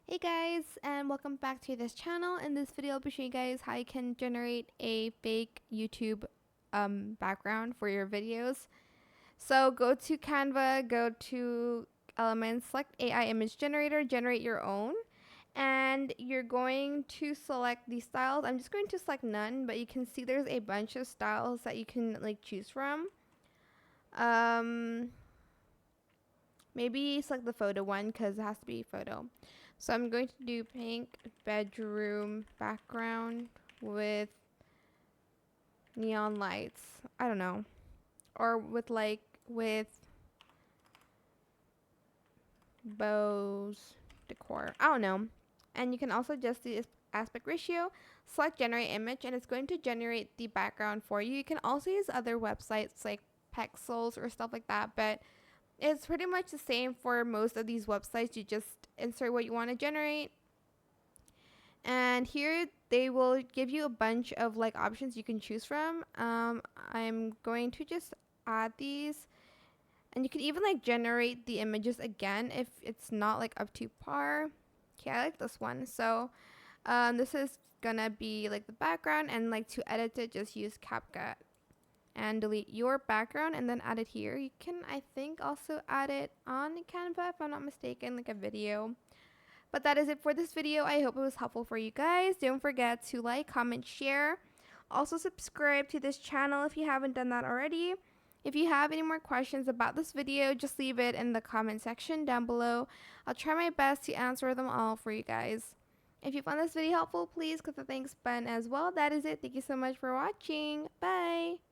Hey guys, and welcome back to this channel. In this video, I'll be showing you guys how you can generate a fake YouTube background for your videos. So go to Canva, go to Elements, select AI image generator, generate your own, and you're going to select these styles. I'm just going to select none, but you can see there's a bunch of styles that you can choose from. Maybe select the photo one because it has to be photo. So I'm going to do pink bedroom background with neon lights. I don't know. Or with bows decor. I don't know. And you can also adjust the aspect ratio, select generate image, and it's going to generate the background for you. You can also use other websites like Pexels or stuff like that, but it's pretty much the same for most of these websites. You just insert what you want to generate. And here they will give you a bunch of options you can choose from. I'm going to just add these. And you can even generate the images again if it's not up to par. Okay, I like this one. So this is gonna be the background, and to edit it, just use CapCut and delete your background and then add it here. You can, I think, also add it on Canva if I'm not mistaken, like a video. But that is it for this video. I hope it was helpful for you guys. Don't forget to like, comment, share. Also subscribe to this channel if you haven't done that already. If you have any more questions about this video, just leave it in the comment section down below. I'll try my best to answer them all for you guys. If you found this video helpful, please click the thanks button as well. That is it. Thank you so much for watching. Bye!